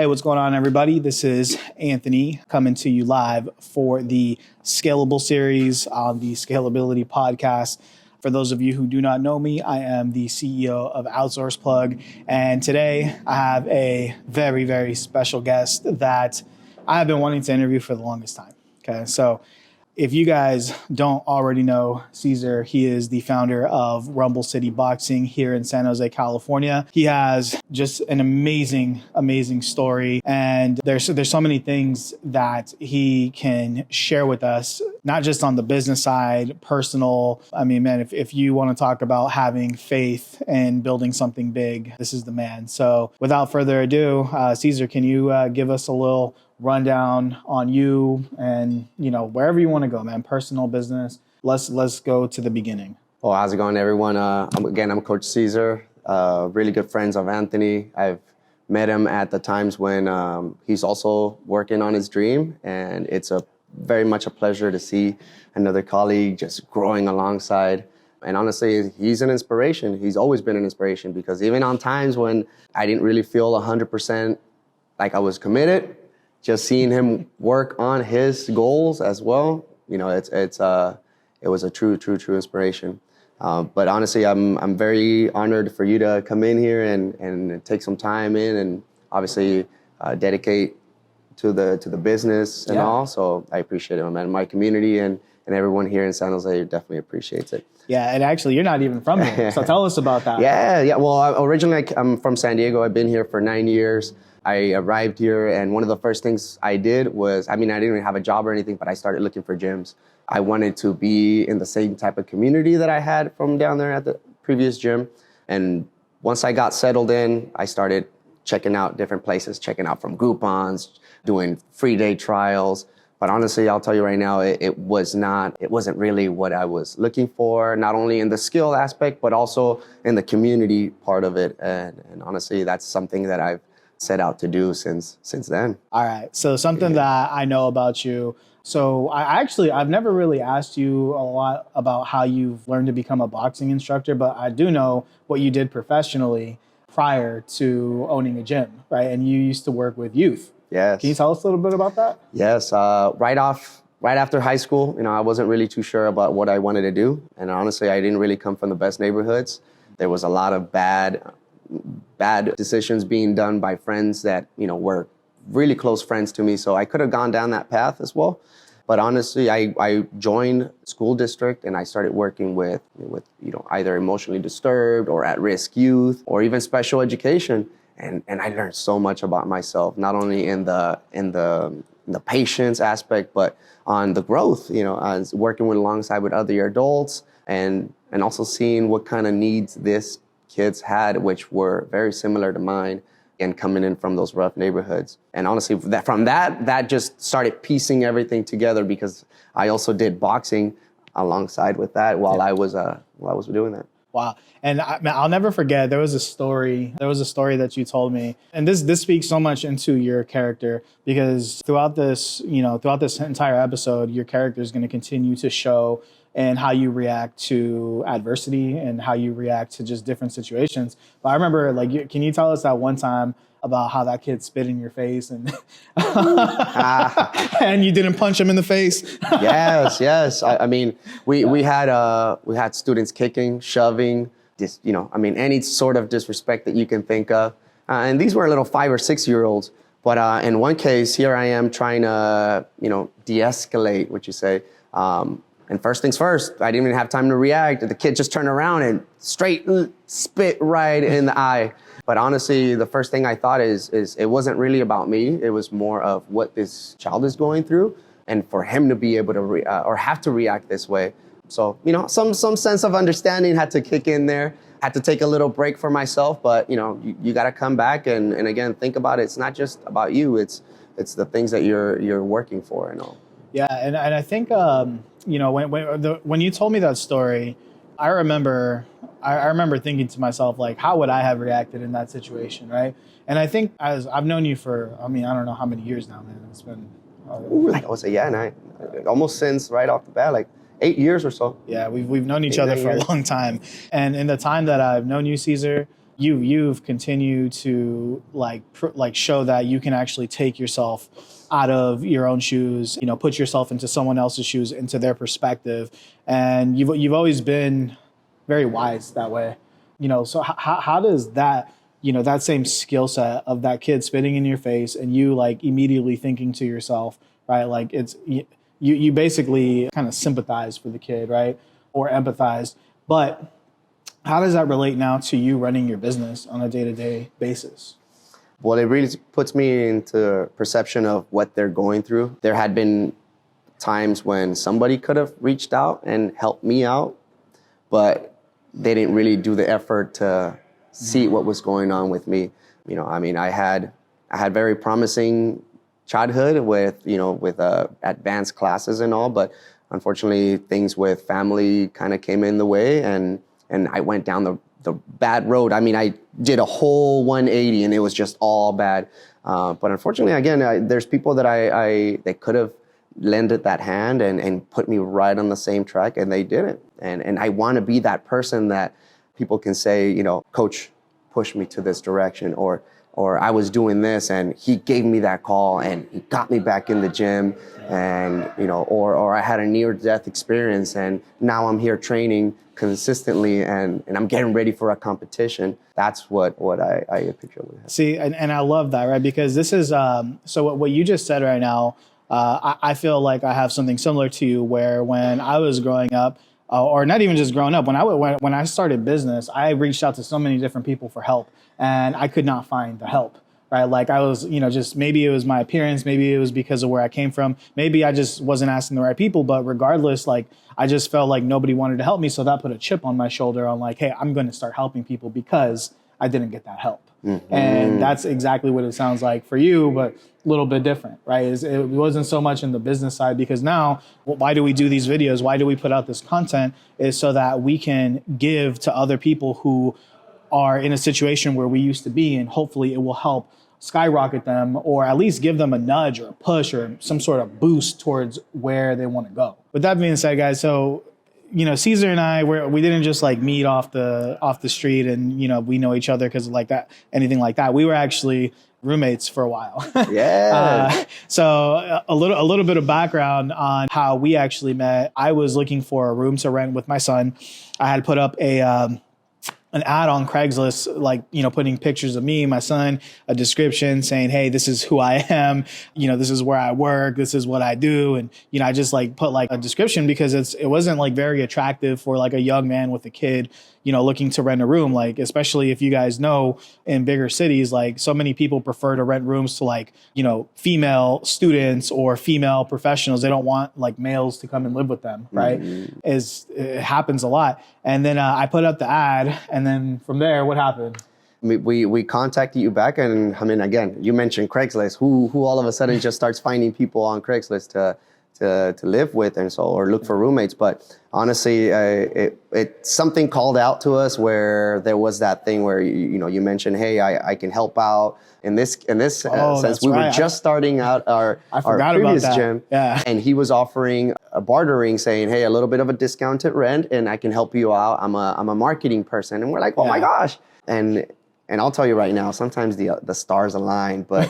Hey, what's going on, everybody? This is Anthony coming to you live for the Scalable series on the Scalability podcast. For those of you who do not know me, I am the CEO of Outsource Plug. And today I have a very, very special guest that I have been wanting to interview for the longest time. Okay, so if you guys don't already know Cesar, he is the founder of Rumble City Boxing here in San Jose, California. He has just an amazing, amazing story. And there's so many things that he can share with us, not just on the business side, personal. I mean, man, if you want to talk about having faith and building something big, this is the man. So without further ado, Cesar, can you give us a little rundown on you and, wherever you want to go, man, personal, business. Let's go to the beginning. Well, how's it going, everyone? I'm Coach Cesar, really good friends of Anthony. I've met him at the times when he's also working on his dream, and it's very much a pleasure to see another colleague just growing alongside. And honestly, he's an inspiration. He's always been an inspiration, because even on times when I didn't really feel 100% like I was committed, just seeing him work on his goals as well, it was a true inspiration. But honestly, I'm very honored for you to come in here and take some time in and obviously dedicate to the business and all. So I appreciate it, man. My community and everyone here in San Jose definitely appreciates it. Yeah, and actually, you're not even from here, so tell us about that. Yeah. Well, originally I'm from San Diego. I've been here for 9 years. I arrived here, and one of the first things I did was, I didn't even have a job or anything, but I started looking for gyms. I wanted to be in the same type of community that I had from down there at the previous gym. And once I got settled in, I started checking out different places, checking out from Groupons, doing free day trials. But honestly, I'll tell you right now, it wasn't really what I was looking for, not only in the skill aspect, but also in the community part of it. And honestly, that's something that I've set out to do since then. All right. So something that I know about you. So I've never really asked you a lot about how you've learned to become a boxing instructor, but I do know what you did professionally prior to owning a gym, right? And you used to work with youth. Yes. Can you tell us a little bit about that? Yes. Right after high school, I wasn't really too sure about what I wanted to do. And honestly, I didn't really come from the best neighborhoods. There was a lot of bad decisions being done by friends that, were really close friends to me. So I could have gone down that path as well. But honestly, I joined school district and I started working with either emotionally disturbed or at-risk youth or even special education. And I learned so much about myself, not only in the patience aspect, but on the growth, as working alongside with other adults and also seeing what kind of needs this kids had, which were very similar to mine, and coming in from those rough neighborhoods. And honestly, that just started piecing everything together, because I also did boxing alongside with that while I was doing that. Wow. And I'll never forget, there was a story that you told me, and this speaks so much into your character, because throughout this entire episode, your character is going to continue to show and how you react to adversity and how you react to just different situations. But I remember, can you tell us that one time about how that kid spit in your face and and you didn't punch him in the face? Yes. We had students kicking, shoving, any sort of disrespect that you can think of. And these were little 5 or 6 year olds. But in one case, here I am trying to, de-escalate, what you say. And first things first, I didn't even have time to react. The kid just turned around and straight spit right in the eye. But honestly, the first thing I thought is it wasn't really about me. It was more of what this child is going through, and for him to be able to or have to react this way. So, some sense of understanding had to kick in there. Had to take a little break for myself, but you got to come back and again think about it. It's not just about you. It's the things that you're working for and all. Yeah, and I think when you told me that story, I remember thinking to myself, like, how would I have reacted in that situation, right? And I think, as I've known you for, I don't know how many years now, man. It's been almost since right off the bat, like 8 years or so. Yeah, we've known each other for a long time, and in the time that I've known you, Cesar, you've continued to like show that you can actually take yourself out of your own shoes, put yourself into someone else's shoes, into their perspective. And you've always been very wise that way. So how does that, that same skill set of that kid spitting in your face and you like immediately thinking to yourself, right? Like you basically kind of sympathize for the kid, right? Or empathize. But how does that relate now to you running your business on a day-to-day basis? Well, it really puts me into perception of what they're going through. There had been times when somebody could have reached out and helped me out, but they didn't really do the effort to see what was going on with me. I had very promising childhood with advanced classes and all, but unfortunately things with family kind of came in the way, and I went down the bad road. I did a whole 180 and it was just all bad. But unfortunately, again, there's people that they could have lended that hand and put me right on the same track, and they didn't. And I want to be that person that people can say, coach pushed me to this direction, or I was doing this and he gave me that call and he got me back in the gym, and or I had a near-death experience and now I'm here training consistently and I'm getting ready for a competition. That's what I picture with him. See, and I love that, right? Because this is so what you just said right now. I feel like I have something similar to you, where when I was growing up, or not even just growing up, when I started business, I reached out to so many different people for help, and I could not find the help, right? Like I was, just maybe it was my appearance, maybe it was because of where I came from, maybe I just wasn't asking the right people, but regardless, like I just felt like nobody wanted to help me, so that put a chip on my shoulder on like, hey, I'm going to start helping people because I didn't get that help. Mm-hmm. And that's exactly what it sounds like for you, but a little bit different, right? It wasn't so much in the business side, because now, why do we do these videos? Why do we put out this content? Is so that we can give to other people who are in a situation where we used to be, and hopefully it will help skyrocket them, or at least give them a nudge or a push or some sort of boost towards where they want to go. With that being said, guys, so Cesar and I, we didn't just like meet off the street and we know each other because like that, anything like that. We were actually roommates for a while. Yeah. So a little bit of background on how we actually met. I was looking for a room to rent with my son. I had put up an ad on Craigslist, like, putting pictures of me, my son, a description saying, hey, this is who I am. This is where I work. This is what I do. And, I just like put like a description because it wasn't like very attractive for like a young man with a kid, looking to rent a room. Like, especially if you guys know in bigger cities, like so many people prefer to rent rooms to like, female students or female professionals. They don't want like males to come and live with them. Right. Mm-hmm. It happens a lot. And then I put up the ad, and then from there, what happened? We contacted you back, and again, you mentioned Craigslist. Who all of a sudden just starts finding people on Craigslist to live with and so, or look for roommates? But honestly, something called out to us where there was that thing where you mentioned, hey, I can help out in this sense. We were just starting out our previous gym, yeah. And he was offering a bartering, saying, hey, a little bit of a discounted rent, and I can help you out. I'm a marketing person, and we're like, oh my gosh, and I'll tell you right now, sometimes the stars align, but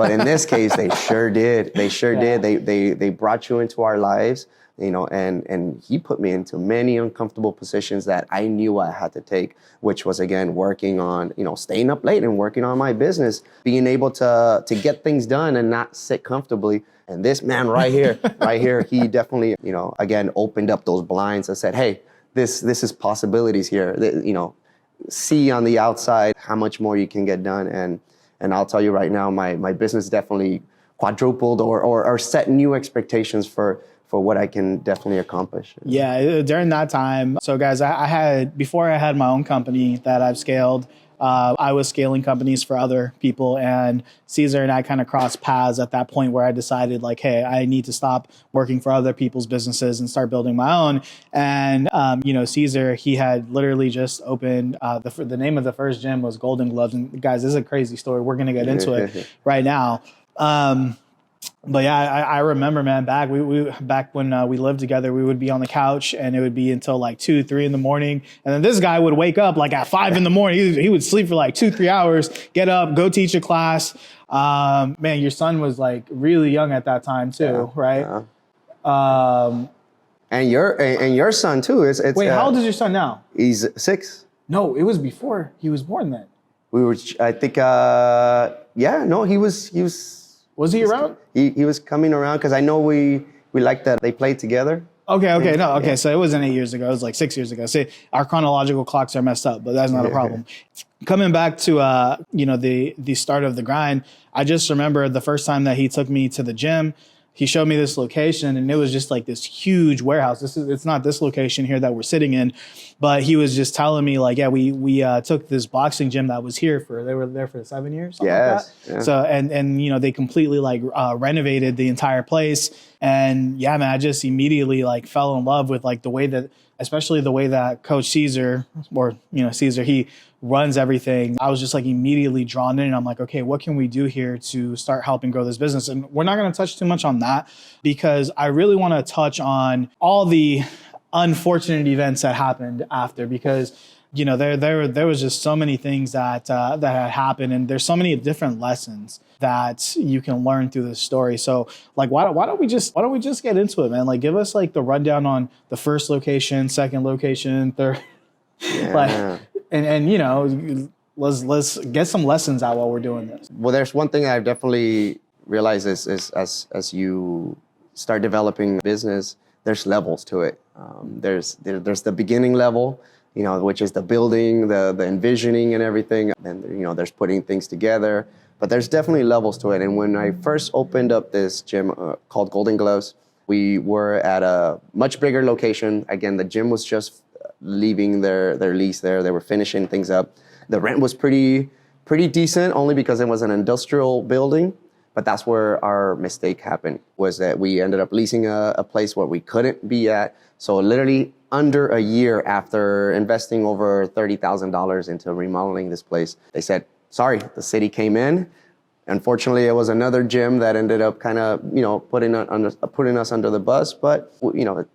in this case, they sure did. They sure did. They brought you into our lives, and he put me into many uncomfortable positions that I knew I had to take, which was, again, working on, staying up late and working on my business, being able to get things done and not sit comfortably. And this man right here, he definitely, again, opened up those blinds and said, hey, this is possibilities here. See on the outside how much more you can get done. And I'll tell you right now, my business definitely quadrupled or set new expectations for what I can definitely accomplish. Yeah, during that time. So guys, before I had my own company that I've scaled, I was scaling companies for other people, and Cesar and I kind of crossed paths at that point where I decided like, hey, I need to stop working for other people's businesses and start building my own. And, Cesar, he had literally just opened, the name of the first gym was Golden Gloves. And guys, this is a crazy story. We're going to get into it right now. But yeah, I remember, man, back when we lived together, we would be on the couch and it would be until like 2, 3 in the morning. And then this guy would wake up like at 5 in the morning. He would sleep for like 2, 3 hours, get up, go teach a class. Man, your son was like really young at that time too, right? Yeah. And your son too. Wait, how old is your son now? He's 6. No, it was before he was born then. I think, he was. Was he around? He was coming around because I know we liked that they played together. Okay. So it wasn't 8 years ago. It was like 6 years ago. See, our chronological clocks are messed up, but that's not a problem. Coming back to the start of the grind, I just remember the first time that he took me to the gym. He showed me this location, and it was just like this huge warehouse. It's not this location here that we're sitting in, but he was just telling me like, yeah, we took this boxing gym that was here they were there for 7 years. Yes. Like that. Yeah. So and they completely like renovated the entire place, and yeah, man, I just immediately like fell in love with like especially the way that Coach Cesar, or Cesar, he runs everything. I was just like immediately drawn in, and I'm like, okay, what can we do here to start helping grow this business? And we're not going to touch too much on that because I really want to touch on all the unfortunate events that happened after, because there was just so many things that had happened, and there's so many different lessons that you can learn through this story. So like, why don't we just get into it, man? Like, give us like the rundown on the first location, second location, third, like, and let's get some lessons out while we're doing this. Well, there's one thing I've definitely realized is as you start developing business, there's levels to it. There's the beginning level, which is the building, the envisioning and everything. And, there's putting things together, but there's definitely levels to it. And when I first opened up this gym called Golden Gloves, we were at a much bigger location. Again, the gym was just leaving their lease there. They were finishing things up. The rent was pretty decent, only because it was an industrial building. But that's where our mistake happened, was that we ended up leasing a place where we couldn't be at. So literally under a year after investing over $30,000 into remodeling this place, they said, sorry, the city came in. Unfortunately, it was another gym that ended up kind of, putting us under the bus. But,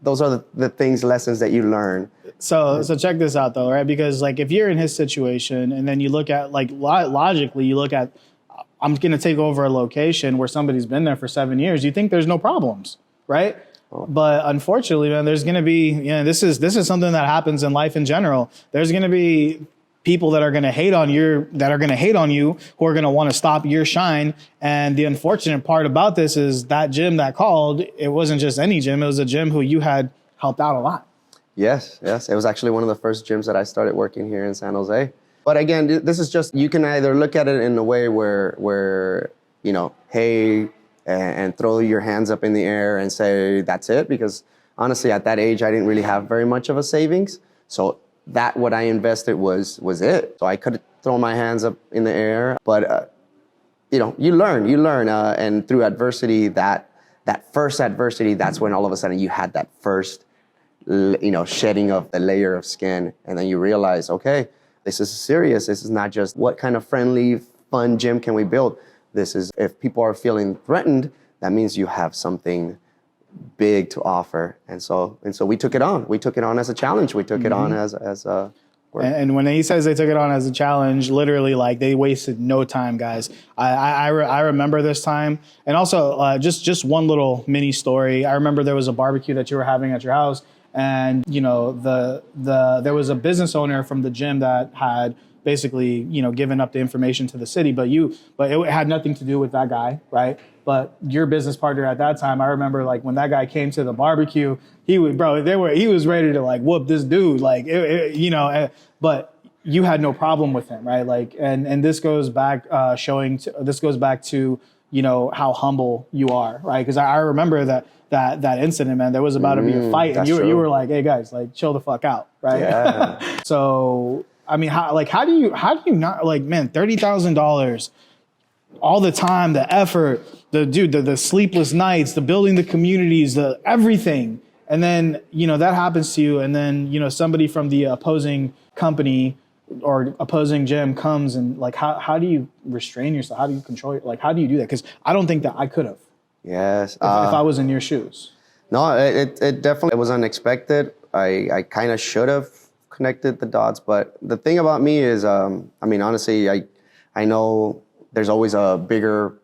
those are the lessons that you learn. So check this out, though, right? Because, like, if you're in his situation and then you look at, like, logically, you look at, I'm going to take over a location where somebody's been there for 7 years, you think there's no problems, right? Oh. But unfortunately, man, there's going to be, this is something that happens in life in general. There's going to be people that are going to hate on you, who are going to want to stop your shine. And the unfortunate part about this is that gym that called, it wasn't just any gym. It was a gym who you had helped out a lot. Yes. It was actually one of the first gyms that I started working here in San Jose. But again, this is just, you can either look at it in a way where hey, and throw your hands up in the air and say, that's it. Because honestly, at that age, I didn't really have very much of a savings. So that what I invested was it. So I could throw my hands up in the air, but you learn, and through adversity, that first adversity, that's when all of a sudden you had that first, shedding of the layer of skin, and then you realize, okay, this is serious. This is not just what kind of friendly, fun gym can we build. This is, if people are feeling threatened, that means you have something big to offer. And so we took it on. We took it on as a challenge. We took it on as a work. And when he says they took it on as a challenge, literally, like, they wasted no time, guys. I remember this time. And also, just one little mini story. I remember there was a barbecue that you were having at your house, and there was a business owner from the gym that had basically given up the information to the city, but it had nothing to do with that guy, right? But your business partner at that time, I remember, like, when that guy came to the barbecue, he was ready to, like, whoop this dude, like, but you had no problem with him, right? Like, and this goes back to how humble you are, right? Because I remember that incident, man. There was about to be a fight, and you were like, hey guys, like, chill the fuck out, right? Yeah. So I mean, how do you not, like, man, $30,000, all the time, the effort, the sleepless nights, the building the communities, the everything. And then, that happens to you. And then, somebody from the opposing company or opposing gym comes, and, like, how do you restrain yourself? How do you control it? Like, how do you do that? Because I don't think that I could have. Yes. If I was in your shoes. No, it definitely was unexpected. I kind of should have connected the dots, but the thing about me is, honestly, I know there's always a bigger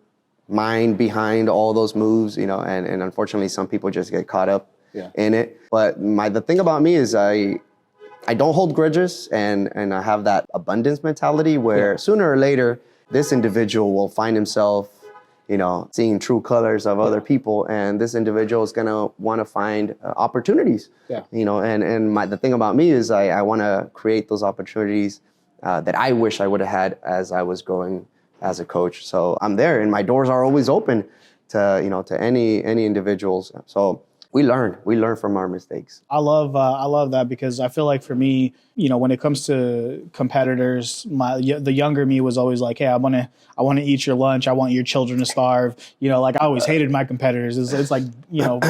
mind behind all those moves, and unfortunately, some people just get caught up in it. But the thing about me is I don't hold grudges, and I have that abundance mentality where sooner or later, this individual will find himself, seeing true colors of other people, and this individual is gonna want to find opportunities. The thing about me is I want to create those opportunities that I wish I would have had as I was growing as a coach. So I'm there, and my doors are always open to any individuals. So we learn from our mistakes. I love that, because I feel like for me, when it comes to competitors, the younger me was always like, hey, I want to eat your lunch. I want your children to starve. Like I always hated my competitors. It's like,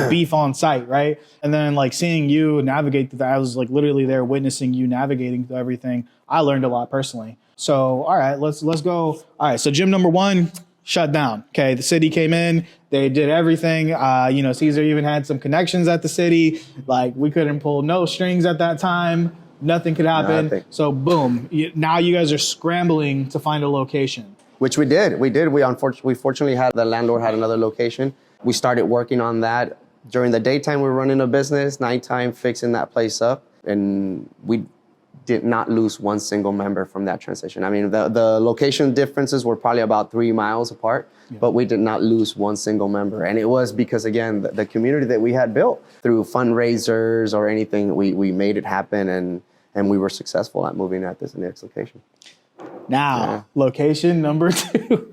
beef on sight. Right. And then like seeing you navigate through that, I was like literally there witnessing you navigating through everything. I learned a lot personally. So, all right, let's go. All right. So gym number 1, shut down. Okay. The city came in, they did everything. Cesar even had some connections at the city. Like we couldn't pull no strings at that time. Nothing could happen. Nothing. So boom, now you guys are scrambling to find a location. Which we did. We fortunately had the landlord had another location. We started working on that. During the daytime, we were running a business, nighttime fixing that place up. And we did not lose one single member from that transition. I mean, the location differences were probably about 3 miles apart, but we did not lose one single member. And it was because, again, the community that we had built through fundraisers or anything, we made it happen, and we were successful at moving at this next location. Now, location number 2.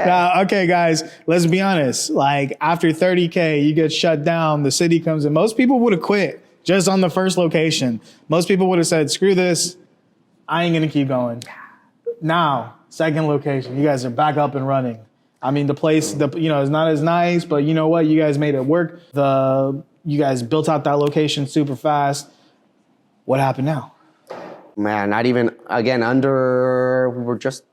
Now, okay, guys, let's be honest. Like after 30K, you get shut down, the city comes in. Most people would have quit. Just on the first location. Most people would have said, screw this, I ain't gonna keep going. Now, second location, you guys are back up and running. I mean, the place, is not as nice, but you know what? You guys made it work. You guys built out that location super fast. What happened now? Man, not even, again, we were just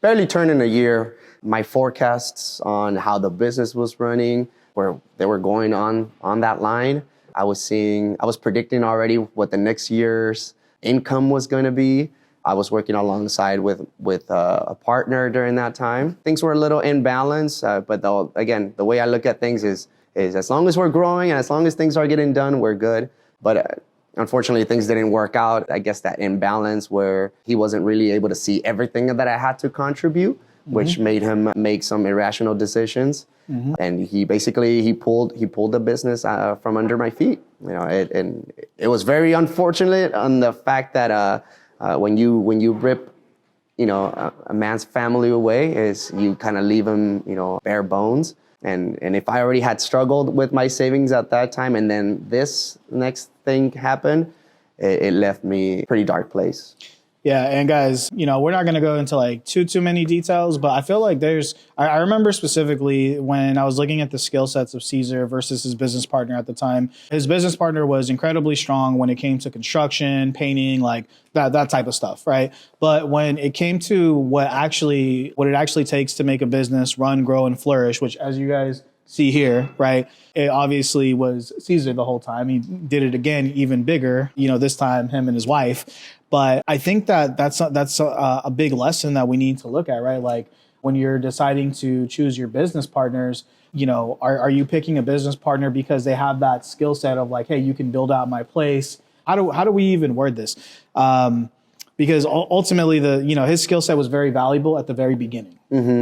barely turning a year. My forecasts on how the business was running, where they were going on that line, I was predicting already what the next year's income was going to be. I was working alongside with a partner during that time. Things were a little imbalanced, but the way I look at things is as long as we're growing and as long as things are getting done, we're good. But unfortunately, things didn't work out. I guess that imbalance where he wasn't really able to see everything that I had to contribute, which made him make some irrational decisions. And he pulled the business from under my feet. And it was very unfortunate on the fact that when you rip a man's family away, is you kind of leave him bare bones. And if I already had struggled with my savings at that time, and then this next thing happened, it left me a pretty dark place. Yeah, and guys, we're not going to go into like too many details, but I feel like I remember specifically when I was looking at the skill sets of Cesar versus his business partner at the time. His business partner was incredibly strong when it came to construction, painting, like that type of stuff, right? But when it came to what it actually takes to make a business run, grow, and flourish, which as you guys see here, right? It obviously was Cesar the whole time. He did it again, even bigger, this time him and his wife. But I think that's a big lesson that we need to look at, right? Like when you're deciding to choose your business partners, are you picking a business partner because they have that skill set of like, hey, you can build out my place? How do we even word this? Because ultimately his skill set was very valuable at the very beginning,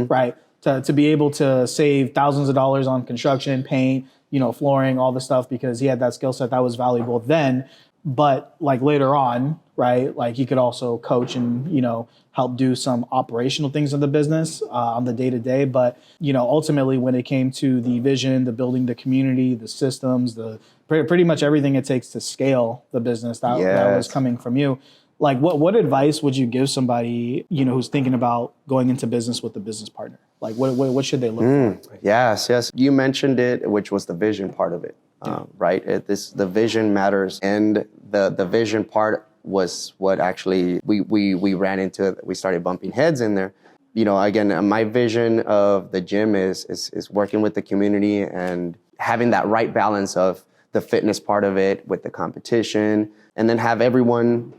right? To be able to save thousands of dollars on construction, paint, flooring, all the stuff, because he had that skill set that was valuable then. But like later on, right, like he could also coach and, help do some operational things in the business on the day to day. But, ultimately when it came to the vision, the building the community, the systems, pretty much everything it takes to scale the business that was coming from you. Like what advice would you give somebody, who's thinking about going into business with a business partner? Like what should they look for? Yes. You mentioned it, which was the vision part of it. Right? The vision matters, and the vision part was what actually we ran into. We started bumping heads in there. again, my vision of the gym is working with the community and having that right balance of the fitness part of it with the competition, and then have everyone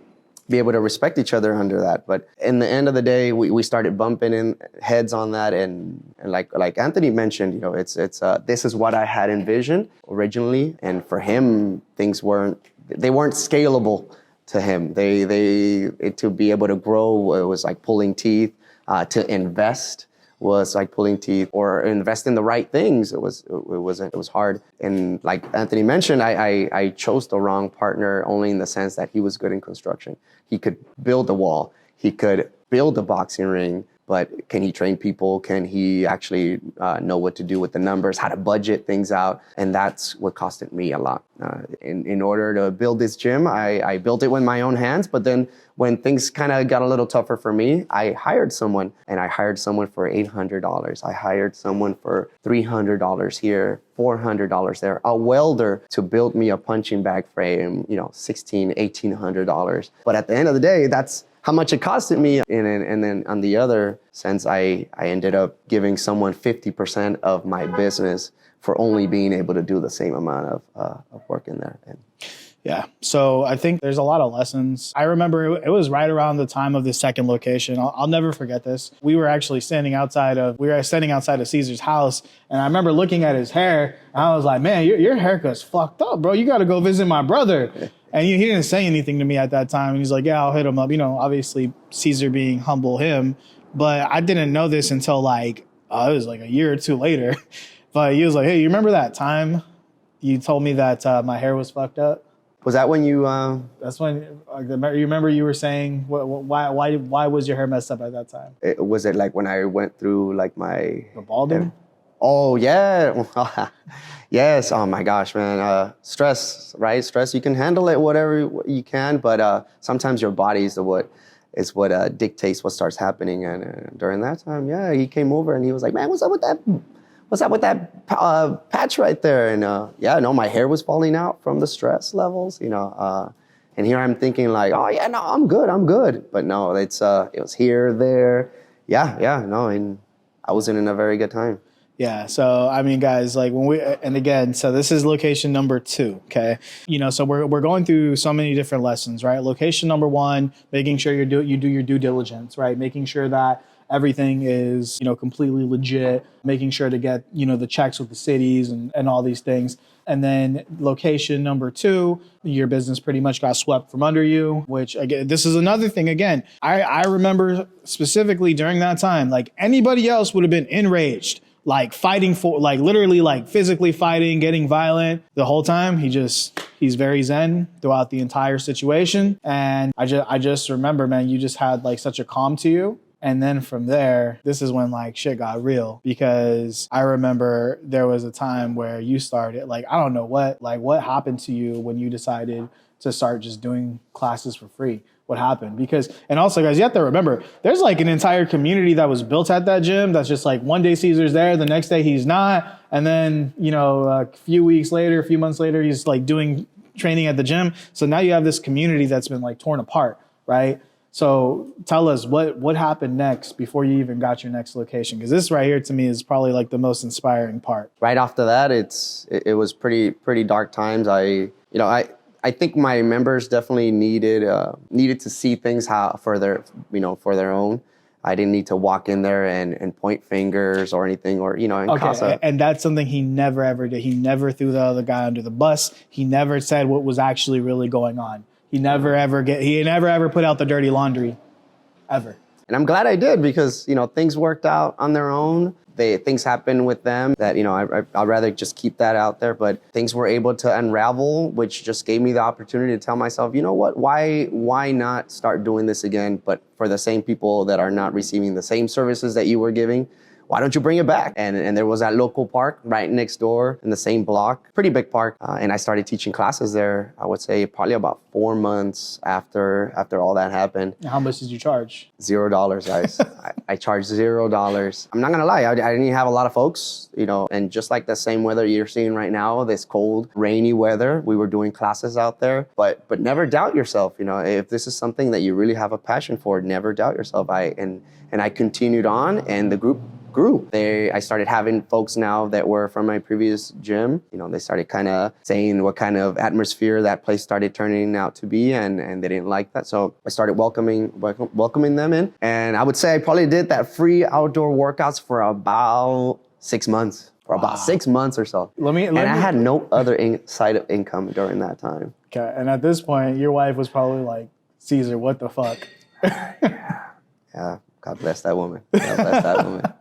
be able to respect each other under that. But in the end of the day, we started bumping in heads on that, and like Anthony mentioned, it's this is what I had envisioned originally, and for him, things weren't scalable to him. To be able to grow, it was like pulling teeth. To invest was like pulling teeth, or invest in the right things. It was hard. And like Anthony mentioned, I chose the wrong partner only in the sense that he was good in construction. He could build a wall. He could build a boxing ring. But can he train people? Can he actually know what to do with the numbers, how to budget things out? And that's what costed me a lot. In order to build this gym, I built it with my own hands. But then when things kind of got a little tougher for me, I hired someone. And I hired someone for $800. I hired someone for $300 here, $400 there. A welder to build me a punching bag frame, $1,600, $1,800. But at the end of the day, that's how much it costed me. And then on the other sense, I ended up giving someone 50% of my business for only being able to do the same amount of work in there. Yeah. So I think there's a lot of lessons. I remember it was right around the time of the second location. I'll never forget this. We were standing outside of Cesar's house. And I remember looking at his hair. And I was like, man, your haircut's fucked up, bro. You got to go visit my brother. And he didn't say anything to me at that time. And he's like, yeah, I'll hit him up. Obviously Cesar being humble him. But I didn't know this until it was like a year or two later. But he was like, hey, you remember that time you told me that my hair was fucked up? Was that when you? That's when you remember you were saying why was your hair messed up at that time? Was it like when I went through like the balding? Oh yeah, yes. Oh my gosh, man. Stress, right? Stress. You can handle it whatever you can, but sometimes your body is what dictates what starts happening. And during that time, yeah, he came over and he was like, man, what's up with that? What's up with that patch right there? And my hair was falling out from the stress levels, and here I'm thinking like, oh yeah, no, I'm good. But no, it was here, there. Yeah, no, and I wasn't in a very good time. Yeah. So, I mean, guys, like so this is location number 2. Okay. So we're going through so many different lessons, right? Location number 1, making sure you do your due diligence, right? Making sure that everything is, completely legit, making sure to get, the checks with the cities and all these things. And then location number 2, your business pretty much got swept from under you, which again, this is another thing. Again, I remember specifically during that time, like anybody else would have been enraged, like fighting for, like literally like physically fighting, getting violent the whole time. He's very zen throughout the entire situation. And I just remember, man, you just had like such a calm to you. And then from there, this is when like shit got real, because I remember there was a time where you started, like, I don't know what happened to you when you decided to start just doing classes for free. What happened? And also guys, you have to remember, there's like an entire community that was built at that gym. That's just like one day Cesar's there, the next day he's not. And then, a few months later, he's like doing training at the gym. So now you have this community that's been like torn apart, right? So tell us what happened next before you even got your next location, because this right here to me is probably like the most inspiring part. Right after that, it was pretty dark times. I think my members definitely needed to see things for their own. I didn't need to walk in there and point fingers or anything, or okay. And that's something he never ever did. He never threw the other guy under the bus. He never said what was actually really going on. He never ever put out the dirty laundry, ever. And I'm glad I did, because, things worked out on their own. Things happened with them that, I'd rather just keep that out there. But things were able to unravel, which just gave me the opportunity to tell myself, you know what, why not start doing this again, but for the same people that are not receiving the same services that you were giving? why don't you bring it back? And there was that local park right next door in the same block, pretty big park. And I started teaching classes there, I would say probably about 4 months after all that happened. How much did you charge? $0, guys. I charged $0. I'm not gonna lie, I didn't have a lot of folks, and just like the same weather you're seeing right now, this cold, rainy weather, we were doing classes out there. But never doubt yourself, if this is something that you really have a passion for, never doubt yourself. And I continued on, and the group grew. I started having folks now that were from my previous gym. They started kind of saying what kind of atmosphere that place started turning out to be, and they didn't like that. So I started welcoming them in. And I would say I probably did that free outdoor workouts for about 6 months. For about 6 months or so. I had no other side of income during that time. Okay, and at this point, your wife was probably like, Cesar, what the fuck? Yeah, God bless that woman. God bless that woman.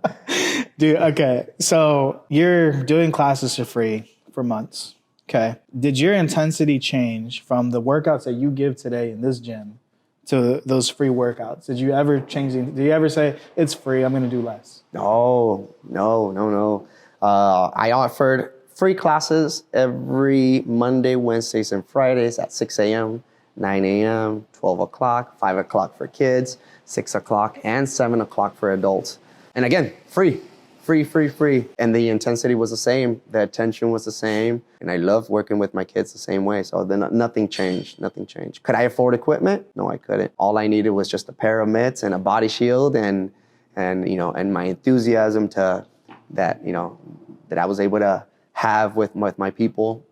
Dude, okay, so you're doing classes for free for months, okay? Did your intensity change from the workouts that you give today in this gym to those free workouts? Did you ever change? Did you ever say, it's free, I'm gonna do less? No. I offered free classes every Monday, Wednesdays, and Fridays at 6 a.m., 9 a.m., 12 o'clock, 5 o'clock for kids, 6 o'clock, and 7 o'clock for adults. And again, free. And the intensity was the same. The attention was the same. And I love working with my kids the same way. So then nothing changed. Could I afford equipment? No, I couldn't. All I needed was just a pair of mitts and a body shield and my enthusiasm that I was able to have with my people.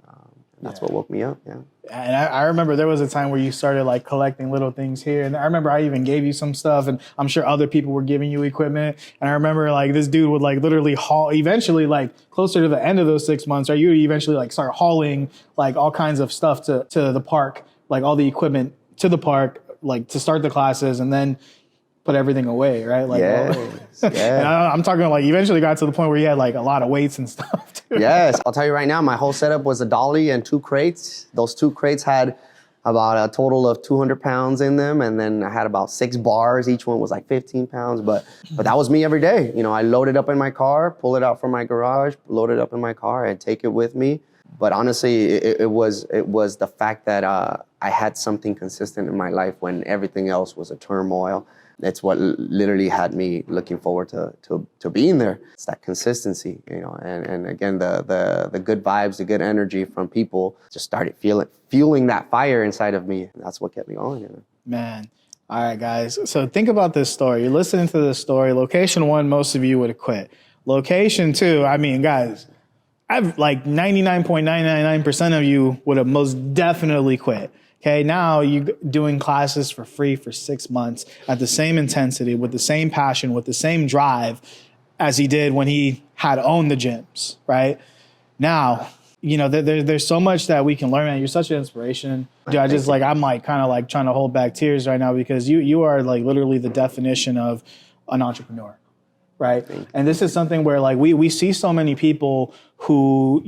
That's what woke me up, yeah. And I remember there was a time where you started like collecting little things here. And I remember I even gave you some stuff, and I'm sure other people were giving you equipment. And I remember like this dude would like literally haul, eventually like closer to the end of those 6 months, right? You would eventually like start hauling like all kinds of stuff to the park, like all the equipment to the park, like to start the classes, and then put everything away, right? Like, yeah. And I'm talking like eventually got to the point where you had like a lot of weights and stuff too. Yes, I'll tell you right now, my whole setup was a dolly and 2 crates. Those 2 crates had about a total of 200 pounds in them. And then I had about 6 bars. Each one was like 15 pounds. But that was me every day. I load it up in my car, pull it out from my garage, load it up in my car, and take it with me. But honestly, it was the fact that I had something consistent in my life when everything else was a turmoil. That's what literally had me looking forward to being there. It's that consistency, and again, the good vibes, the good energy from people just started fueling that fire inside of me. And that's what kept me going. Man. All right, guys. So think about this story. You're listening to this story. Location 1, most of you would have quit. Location 2, I mean, guys, I've like 99.999% of you would have most definitely quit. Okay, now you're doing classes for free for 6 months at the same intensity, with the same passion, with the same drive as he did when he had owned the gyms, right? Now, there's so much that we can learn, man. You're such an inspiration. Dude, I'm like kind of like trying to hold back tears right now, because you are like literally the definition of an entrepreneur, right? And this is something where like we see so many people who,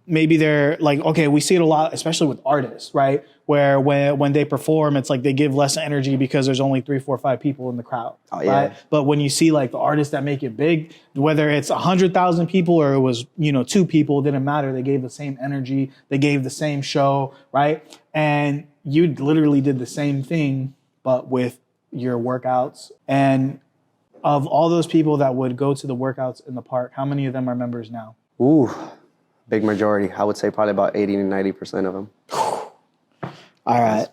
they're like, okay, we see it a lot, especially with artists, right? Where when they perform, it's like they give less energy because there's only 3, 4, 5 people in the crowd, right? But when you see like the artists that make it big, whether it's 100,000 people or it was, 2 people, it didn't matter. They gave the same energy. They gave the same show, right? And you literally did the same thing, but with your workouts. And of all those people that would go to the workouts in the park, how many of them are members now? Ooh. Big majority. I would say probably about 80 to 90% of them. All right.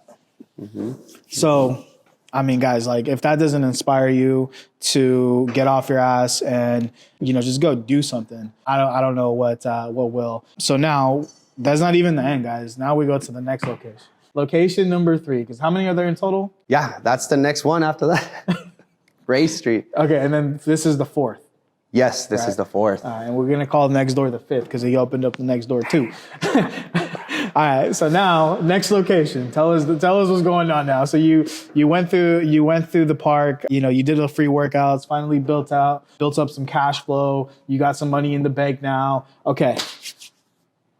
Mm-hmm. So, I mean, guys, like if that doesn't inspire you to get off your ass and, just go do something, I don't know what will. So now that's not even the end, guys. Now we go to the next location. Location number 3, because how many are there in total? Yeah, that's the next one after that. Ray Street. Okay, and then this is the 4th. Yes, this is the 4th. All right, and we're going to call next door the 5th because he opened up the next door too. All right, so now next location. Tell us what's going on now. So you went through the park. You did the free workouts. Finally built up some cash flow. You got some money in the bank now. Okay,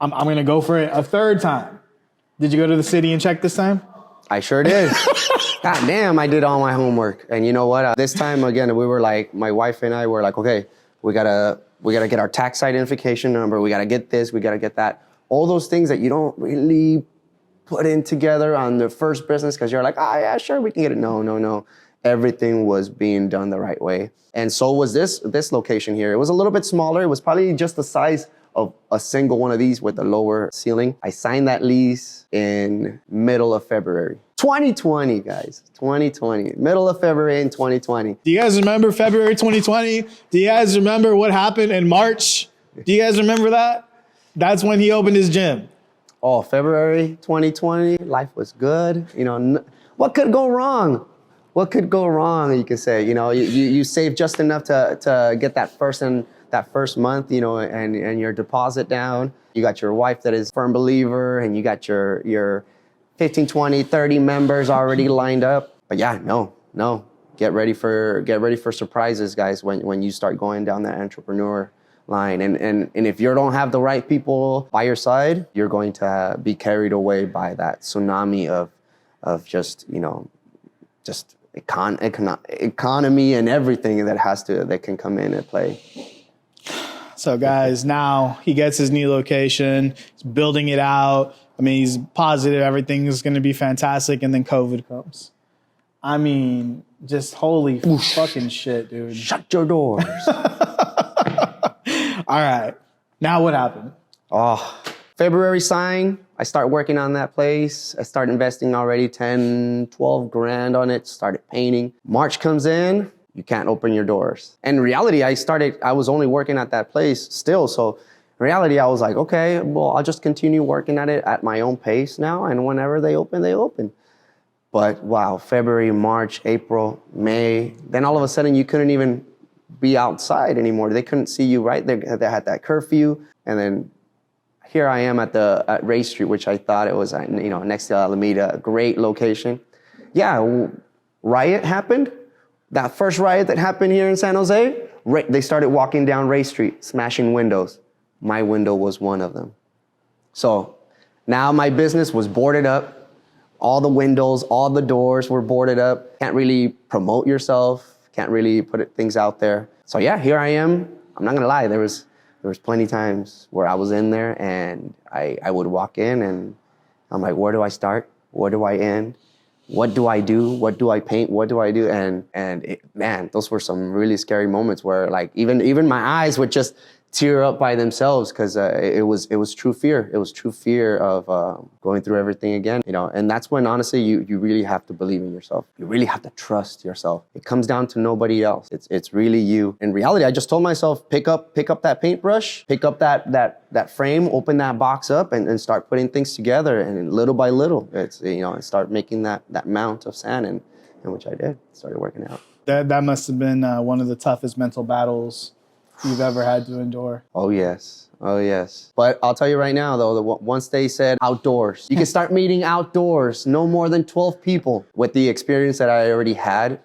I'm going to go for it a 3rd time. Did you go to the city and check this time? I sure did. God damn, I did all my homework. And you know what? This time, again, we were like, my wife and I were like, okay, we gotta get our tax identification number. We gotta get this, we gotta get that. All those things that you don't really put in together on the first business because you're like, oh, yeah, sure, we can get it. No. Everything was being done the right way. And so was this location here. It was a little bit smaller. It was probably just the size of a single one of these with a lower ceiling. I signed that lease in middle of February. 2020, guys, 2020, middle of February in 2020. Do you guys remember February 2020? Do you guys remember what happened in March? Do you guys remember that? That's when he opened his gym. Oh, February 2020, life was good. You know, what could go wrong? What could go wrong? You could say, you know, you saved just enough to get that first month, you know, and your deposit down. You got your wife that is a firm believer, and you got your 15, 20, 30 members already lined up. But yeah, no. Get ready for surprises, guys, when you start going down that entrepreneur line. And if you don't have the right people by your side, you're going to be carried away by that tsunami of just, you know, just economy and everything that can come in and play. So guys, now he gets his new location, he's building it out. I mean, he's positive everything is going to be fantastic, and then COVID comes. I mean, just holy fucking shit, dude. Shut your doors. All right. Now what happened? Oh, February sign. I start working on that place. I start investing already 10, 12 grand on it. Started painting. March comes in. You can't open your doors. And in reality, I was only working at that place still. So in reality, I was like, okay, well, I'll just continue working at it at my own pace now. And whenever they open, they open. But wow, February, March, April, May. Then all of a sudden you couldn't even be outside anymore. They couldn't see you, right? They had that curfew. And then here I am at Ray Street, which I thought it was, you know, next to Alameda, a great location. Yeah, riot happened. That first riot that happened here in San Jose, they started walking down Ray Street, smashing windows. My window was one of them. So now my business was boarded up. All the windows, all the doors were boarded up. Can't really promote yourself. Can't really put things out there. So yeah, here I am. I'm not gonna lie, there was plenty times where I was in there and I would walk in and I'm like, where do I start? Where do I end? What do I do? What do I paint? What do I do? And man, those were some really scary moments where like even my eyes would just tear up by themselves because it was true fear. It was true fear of going through everything again, you know. And that's when honestly you really have to believe in yourself. You really have to trust yourself. It comes down to nobody else. It's really you. In reality, I just told myself, pick up that paintbrush, pick up that frame, open that box up, and start putting things together. And little by little, it's, you know, and start making that mount of sand, and which I did. Started working out. That must have been one of the toughest mental battles you've ever had to endure. Oh, yes. But I'll tell you right now, though, once they said outdoors, you can start meeting outdoors, no more than 12 people. With the experience that I already had,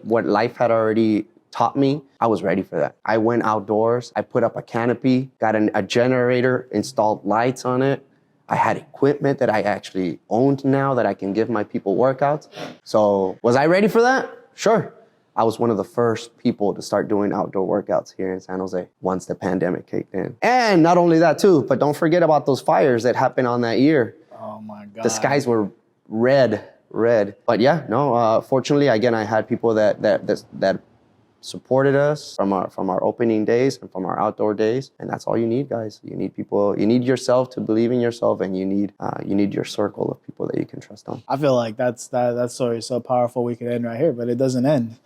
what life had already taught me, I was ready for that. I went outdoors. I put up a canopy, got a generator, installed lights on it. I had equipment that I actually owned now that I can give my people workouts. So was I ready for that? Sure. I was one of the first people to start doing outdoor workouts here in San Jose once the pandemic kicked in. And not only that too, but don't forget about those fires that happened on that year. Oh my God. The skies were red. But yeah, no, fortunately, again, I had people that supported us from our opening days and from our outdoor days. And that's all you need, guys. You need people, you need yourself to believe in yourself, and you need your circle of people that you can trust on. I feel like that story is so powerful we could end right here, but it doesn't end.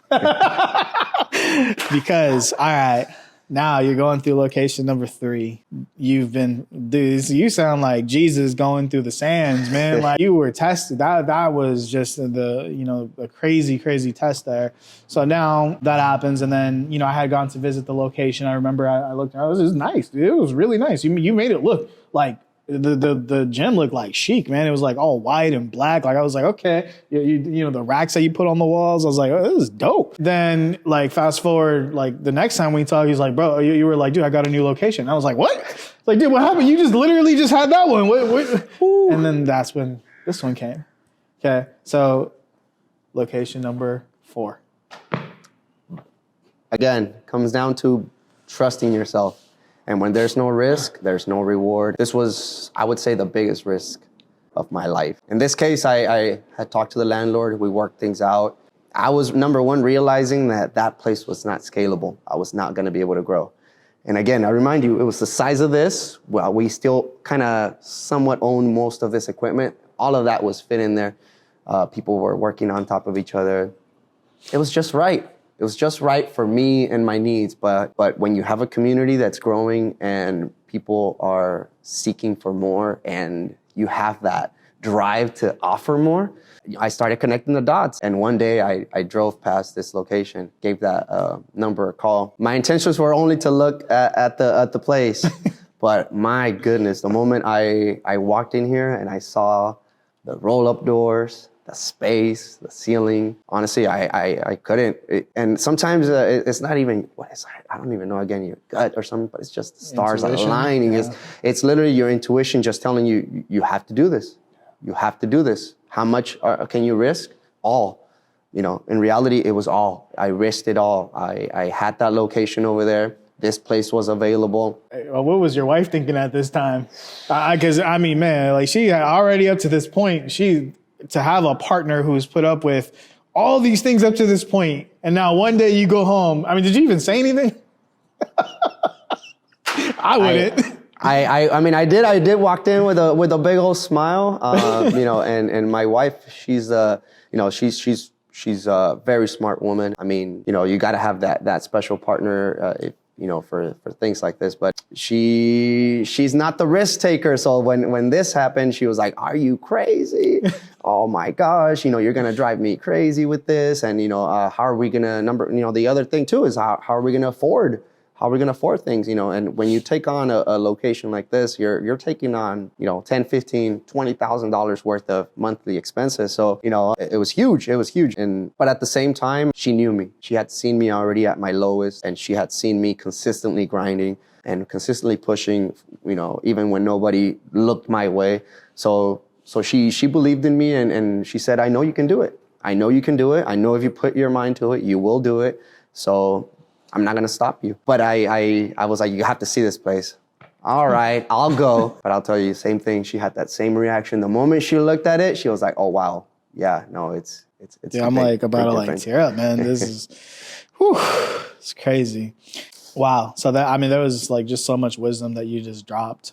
Because, all right, now you're going through location number 3. Dude, you sound like Jesus going through the sands, man. Like you were tested. That was just a crazy, crazy test there. So now that happens. And then, I had gone to visit the location. I remember I looked, it was nice, dude. It was really nice. You made it look like the gym looked like chic, man. It was like all white and black. Like I was like, okay, the racks that you put on the walls. I was like, oh, this is dope. Then like fast forward, like the next time we talked, he's like, bro, you were like, dude, I got a new location. I was like, what? Like, dude, what happened? You just literally just had that one. What? And then that's when this one came. Okay, so location number 4? Again, comes down to trusting yourself. And when there's no risk, there's no reward. This was, I would say, the biggest risk of my life. In this case, I had talked to the landlord. We worked things out. I was, number one, realizing that that place was not scalable. I was not going to be able to grow. And again, I remind you, it was the size of this. Well, we still kind of somewhat own most of this equipment. All of that was fit in there. People were working on top of each other. It was just right. It was just right for me and my needs. But when you have a community that's growing and people are seeking for more and you have that drive to offer more, I started connecting the dots. And one day I drove past this location, gave that number a call. My intentions were only to look at the place. But my goodness, the moment I walked in here and I saw the roll-up doors, the space, the ceiling. Honestly, I couldn't. And sometimes it's not even, I don't even know, again, your gut or something, but it's just the stars aligning. Yeah. It's literally your intuition just telling you, you have to do this. You have to do this. How much can you risk? All. You know, in reality, it was all. I risked it all. I had that location over there. This place was available. Well, what was your wife thinking at this time? Because, I mean, man, like she had already up to this point, to have a partner who's put up with all these things up to this point, and now one day you go home. I mean, did you even say anything? I wouldn't. I mean, I did walk in with a big old smile, you know, and my wife, she's a very smart woman. I mean, you know, you got to have that special partner, you know, for things like this. But she's not the risk taker. So when this happened, she was like, "Are you crazy? Oh my gosh, you know, you're gonna drive me crazy with this." And you know, how are we gonna the other thing too is how are we gonna afford? How are we going to afford things, you know? And when you take on a location like this, you're taking on, you know, $10, $15, $20,000 worth of monthly expenses. So, you know, it was huge. It was huge. But at the same time, she knew me. She had seen me already at my lowest, and she had seen me consistently grinding and consistently pushing, you know, even when nobody looked my way. So she believed in me, and she said, "I know you can do it. I know you can do it. I know if you put your mind to it, you will do it. So I'm not gonna stop you." But I was like, "You have to see this place." All right, I'll go. But I'll tell you, same thing. She had that same reaction. The moment she looked at it, she was like, "Oh wow, yeah, no, it's." Yeah, I'm like about to like tear up, man. This is, whew, it's crazy. Wow. So there was like just so much wisdom that you just dropped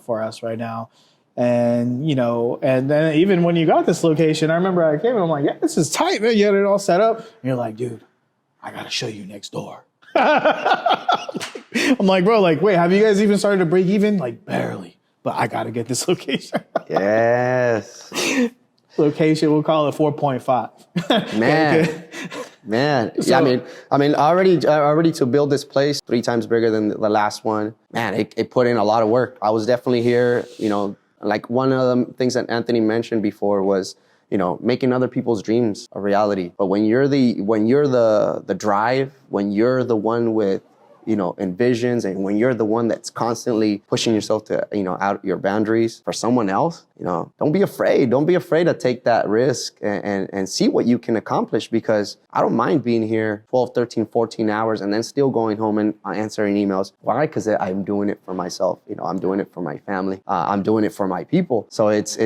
for us right now. And, you know, and then even when you got this location, I remember I came and I'm like, "Yeah, this is tight, man." You had it all set up. And you're like, "Dude, I got to show you next door." I'm like, "Bro, like, wait, have you guys even started to break even?" Like, barely, but I got to get this location. Yes. Location, we'll call it 4.5. Man. So, yeah, I mean, already to build this place 3 times bigger than the last one, man, it put in a lot of work. I was definitely here, you know, like one of the things that Anthony mentioned before was, you know, making other people's dreams a reality. But when you're the drive, when you're the one with, you know, envisions, and when you're the one that's constantly pushing yourself to, you know, out your boundaries for someone else, you know, don't be afraid. Don't be afraid to take that risk and see what you can accomplish, because I don't mind being here 12, 13, 14 hours and then still going home and answering emails. Why? Because I'm doing it for myself. You know, I'm doing it for my family. I'm doing it for my people. So it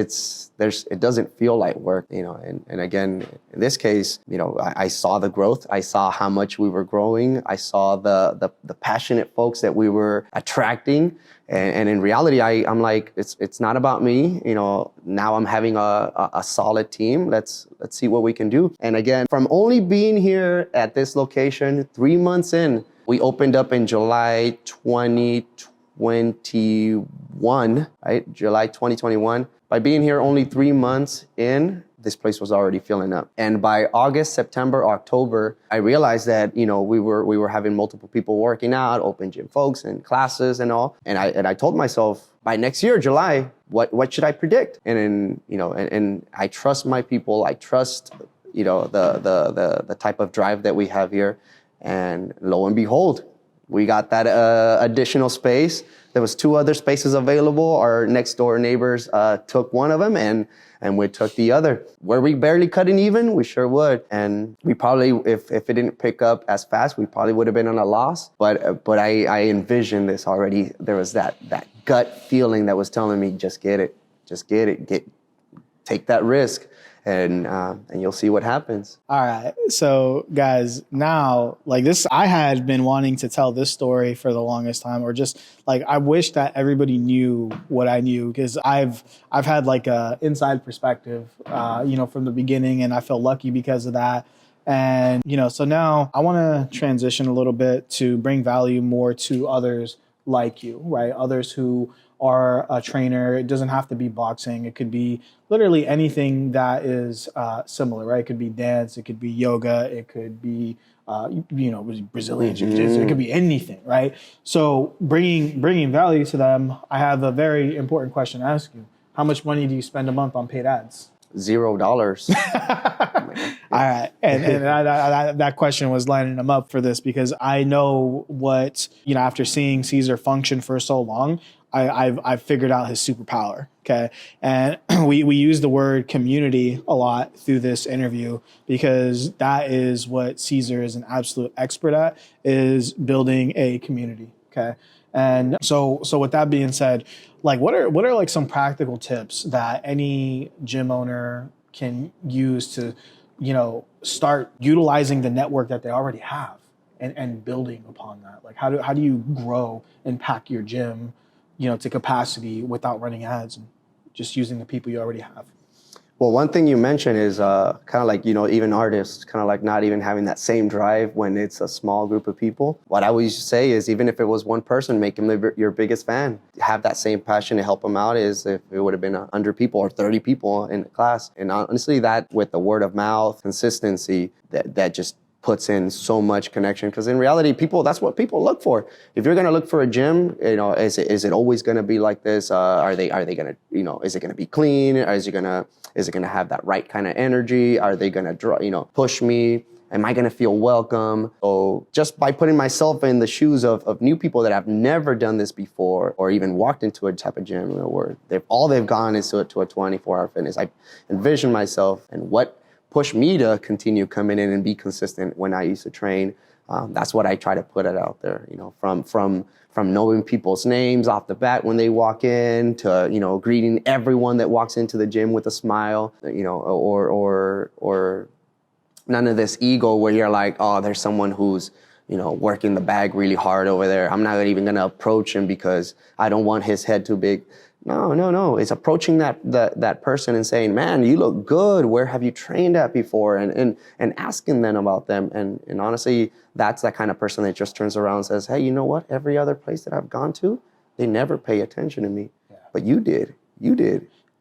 doesn't feel like work, you know, and again, in this case, you know, I saw the growth. I saw how much we were growing. I saw the passionate folks that we were attracting. And in reality, I'm like, it's not about me. You know, now I'm having a solid team. Let's see what we can do. And again, from only being here at this location 3 months in, we opened up in July 2021, right? July 2021. By being here only 3 months in, this place was already filling up. And by August, September, October, I realized that, you know, we were having multiple people working out, open gym folks and classes and all. And I told myself, by next year, July, what should I predict? And I trust my people. I trust, you know, the type of drive that we have here. And lo and behold, We got that additional space. There was 2 other spaces available. Our next door neighbors took one of them, and we took the other. Were we barely cutting even? We sure would. And we probably, if it didn't pick up as fast, we probably would have been on a loss. But I envisioned this already. There was that gut feeling that was telling me, just get it, take that risk. And you'll see what happens. All right. So guys, now like this, I had been wanting to tell this story for the longest time, or just like, I wish that everybody knew what I knew, because I've had like a inside perspective, from the beginning, and I feel lucky because of that. And, so now I want to transition a little bit to bring value more to others like you, right? Others who are a trainer. It doesn't have to be boxing. It could be literally anything that is similar, right? It could be dance. It could be yoga. It could be, Brazilian jiu-jitsu. It could be anything, right? So bringing value to them, I have a very important question to ask you. How much money do you spend a month on paid ads? $0. All right. And that question was lining them up for this, because I know what, after seeing Cesar function for so long, I've figured out his superpower. Okay. And we use the word community a lot through this interview, because that is what Cesar is an absolute expert at, is building a community. Okay. And so with that being said, like what are like some practical tips that any gym owner can use to, start utilizing the network that they already have and building upon that? Like how do you grow and pack your gym, to capacity without running ads and just using the people you already have? Well, one thing you mentioned is kind of like, even artists kind of like not even having that same drive when it's a small group of people. What I always say is, even if it was one person, make him your biggest fan. Have that same passion to help him out as if it would have been 100 people or 30 people in the class. And honestly, that with the word of mouth, consistency, that just puts in so much connection, because in reality, that's what people look for. If you're going to look for a gym, is it always going to be like this? Are they going to, is it going to be clean? Or is it going to have that right kind of energy? Are they going to draw, push me? Am I going to feel welcome? So just by putting myself in the shoes of new people that have never done this before, or even walked into a type of gym, where they've gone is to a 24-hour fitness. I envision myself and what push me to continue coming in and be consistent when I used to train. That's what I try to put it out there, from knowing people's names off the bat when they walk in to, greeting everyone that walks into the gym with a smile, or none of this ego where you're like, oh, there's someone who's, working the bag really hard over there. I'm not even going to approach him because I don't want his head too big. No. It's approaching that person and saying, man, you look good. Where have you trained at before? And asking them about them. And honestly, that's that kind of person that just turns around and says, hey, you know what? Every other place that I've gone to, they never pay attention to me. Yeah. But you did.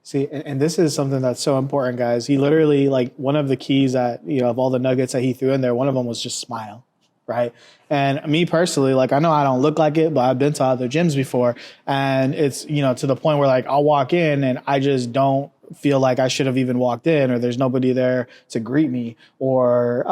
See, and this is something that's so important, guys. He literally, like, one of the keys that, of all the nuggets that he threw in there, one of them was just smile. Right. And me personally, like, I know I don't look like it, but I've been to other gyms before, and it's, to the point where like I'll walk in and I just don't feel like I should have even walked in, or there's nobody there to greet me, or,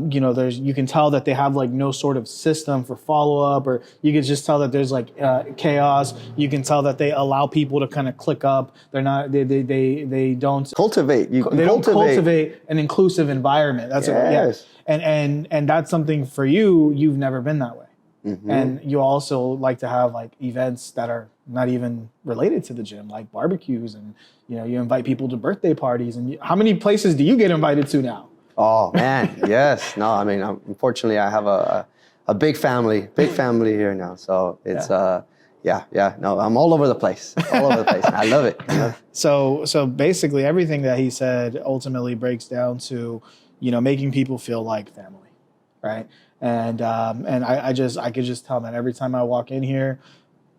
you can tell that they have like no sort of system for follow up, or you can just tell that there's like chaos. You can tell that they allow people to kind of click up. They're not, they don't cultivate. They don't cultivate an inclusive environment. That's yes. And that's something for you. You've never been that way. Mm-hmm. And you also like to have like events that are not even related to the gym, like barbecues, and you invite people to birthday parties. And how many places do you get invited to now? Oh man, yes. No, I mean, unfortunately, I have a big family here now. So it's no, I'm all over the place. I love it. So basically, everything that he said ultimately breaks down to, making people feel like family, right? And I could just tell, man, every time I walk in here,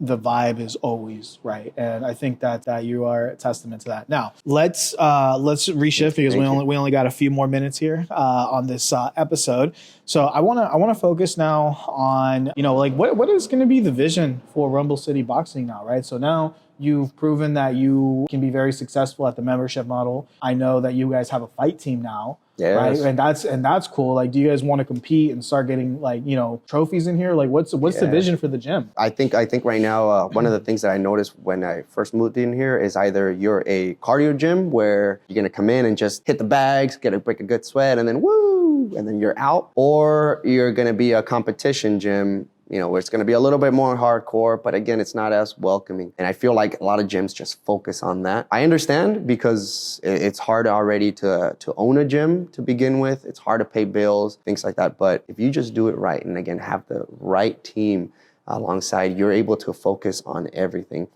the vibe is always right. And I think that you are a testament to that. Now let's reshift, because we only got a few more minutes here on this episode. So I want to focus now on, what is going to be the vision for Rumble City Boxing now, right? So now you've proven that you can be very successful at the membership model. I know that you guys have a fight team now. right? Yes. And that's cool. Like, do you guys want to compete and start getting like, you know, trophies in here? Like, what's the vision for the gym? I think right now one of the things that I noticed when I first moved in here is either you're a cardio gym where you're gonna come in and just hit the bags, break a good sweat, and then woo, and then you're out, or you're gonna be a competition gym, you know, where it's going to be a little bit more hardcore, but again, it's not as welcoming. And I feel like a lot of gyms just focus on that. I understand because it's hard already to own a gym to begin with. It's hard to pay bills, things like that. But if you just do it right, and again, have the right team alongside, you're able to focus on everything.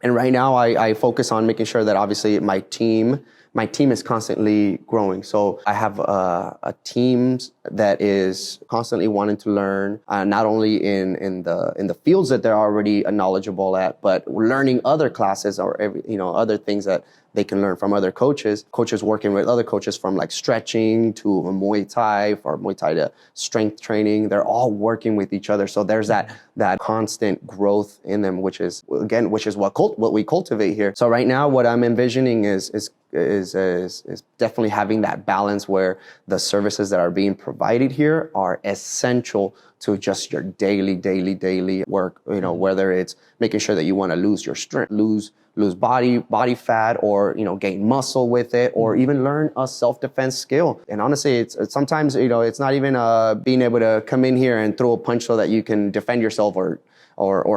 And right now I focus on making sure that obviously my team is constantly growing. So I have a team that is constantly wanting to learn, not only in the fields that they're already knowledgeable at, but learning other classes or other things that they can learn from other coaches working with other coaches, from like stretching to Muay Thai, or Muay Thai to strength training. They're all working with each other. So there's that constant growth in them, which is what we cultivate here. So right now, what I'm envisioning is definitely having that balance where the services that are being provided here are essential to just your daily work. You know, whether it's making sure that you want to lose your strength, lose body fat, or gain muscle with it, or even learn a self-defense skill. And honestly, it's sometimes it's not even being able to come in here and throw a punch so that you can defend yourself or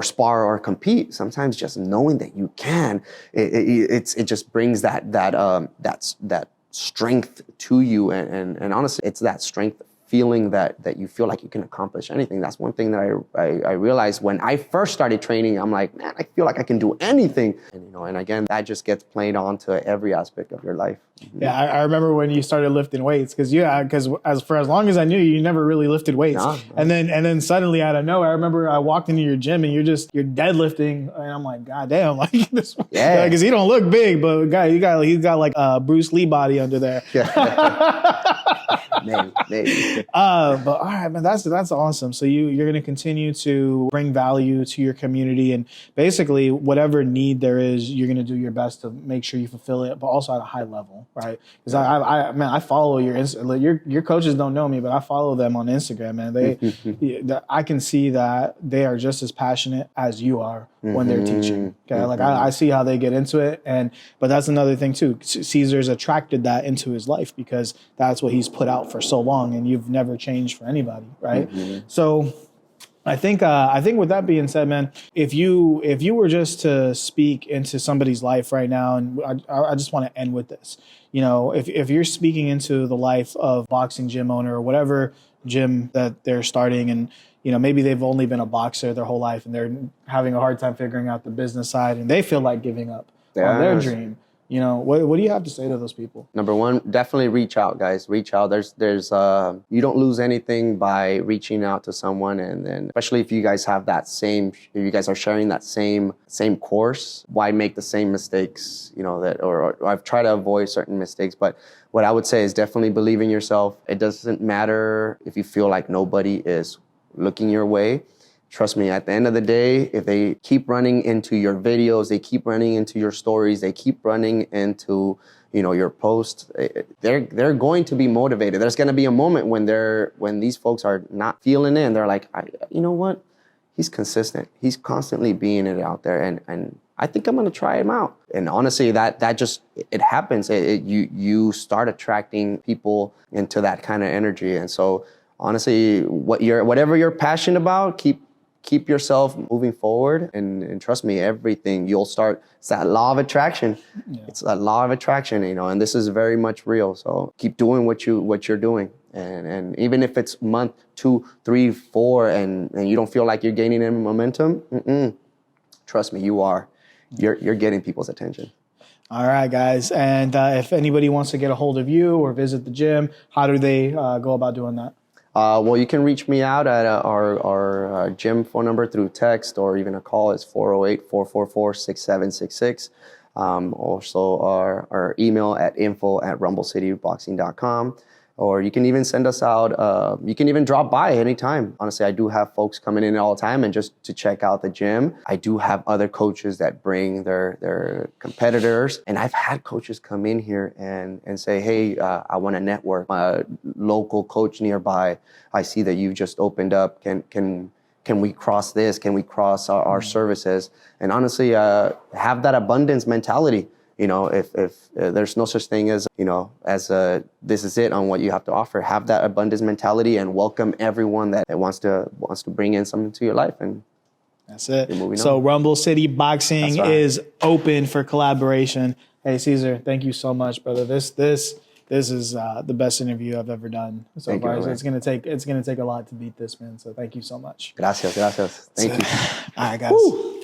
spar or compete. Sometimes just knowing that you can, it just brings that strength to you, and honestly, it's that strength feeling that you feel like you can accomplish anything. That's one thing that I realized when I first started training. I'm like, man, I feel like I can do anything. And again, that just gets played on to every aspect of your life. Mm-hmm. Yeah, I remember when you started lifting weights, because for as long as I knew you, never really lifted weights. No. And then suddenly out of nowhere, I remember I walked into your gym and you're deadlifting, and I'm like, God damn, like this. Yeah, because he don't look big, but he's got like a Bruce Lee body under there. Maybe. But all right, man, that's awesome. So you're going to continue to bring value to your community, and basically whatever need there is, you're going to do your best to make sure you fulfill it, but also at a high level, right? Because I follow your coaches don't know me, but I follow them on Instagram, man. I can see that they are just as passionate as you are when they're teaching. Okay, like I see how they get into it, but that's another thing too. Cesar's attracted that into his life because that's what he's put out for so long, and you've never changed for anybody, right? So I think with that being said, man, if you were just to speak into somebody's life right now, and I just want to end with this, if you're speaking into the life of boxing gym owner or whatever gym that they're starting, and maybe they've only been a boxer their whole life and they're having a hard time figuring out the business side, and they feel like giving up on their dream. What do you have to say to those people? Number one, definitely reach out, guys. Reach out. There's you don't lose anything by reaching out to someone, and then especially if you guys have if you guys are sharing that same course, why make the same mistakes? Or I've tried to avoid certain mistakes, but what I would say is definitely believe in yourself. It doesn't matter if you feel like nobody is looking your way. Trust me, at the end of the day, if they keep running into your videos, they keep running into your stories, they keep running into, your posts, they're going to be motivated. There's going to be a moment when these folks are not feeling it, and they're like, you know what? He's consistent. He's constantly being it out there, and I think I'm going to try him out. And honestly, that just, it happens. You start attracting people into that kind of energy. And so honestly, whatever you're passionate about, keep yourself moving forward, and trust me, everything you'll start. It's that law of attraction. Yeah. It's that law of attraction, and this is very much real. So keep doing what you're doing, and even if it's month 2, 3, 4, and you don't feel like you're gaining any momentum, trust me, you are. You're getting people's attention. All right, guys, and if anybody wants to get a hold of you or visit the gym, how do they go about doing that? Well, you can reach me out at our gym phone number through text, or even a call. It's 408-444-6766. Also, our email at info@rumblecityboxing.com. or you can even send us out. You can even drop by anytime. Honestly, I do have folks coming in all the time and just to check out the gym. I do have other coaches that bring their competitors. And I've had coaches come in here and say, hey, I want to network. A local coach nearby, I see that you just opened up. Can we cross this? Can we cross our services? And honestly, have that abundance mentality. If there's no such thing as, this is it on what you have to offer, have that abundance mentality and welcome everyone that wants to bring in something to your life. And that's it. So Rumble City Boxing is open for collaboration. Hey, Cesar, thank you so much, brother. This is the best interview I've ever done so far. So it's gonna take a lot to beat this, man. So thank you so much. Gracias. Thank you. All right, guys. Woo.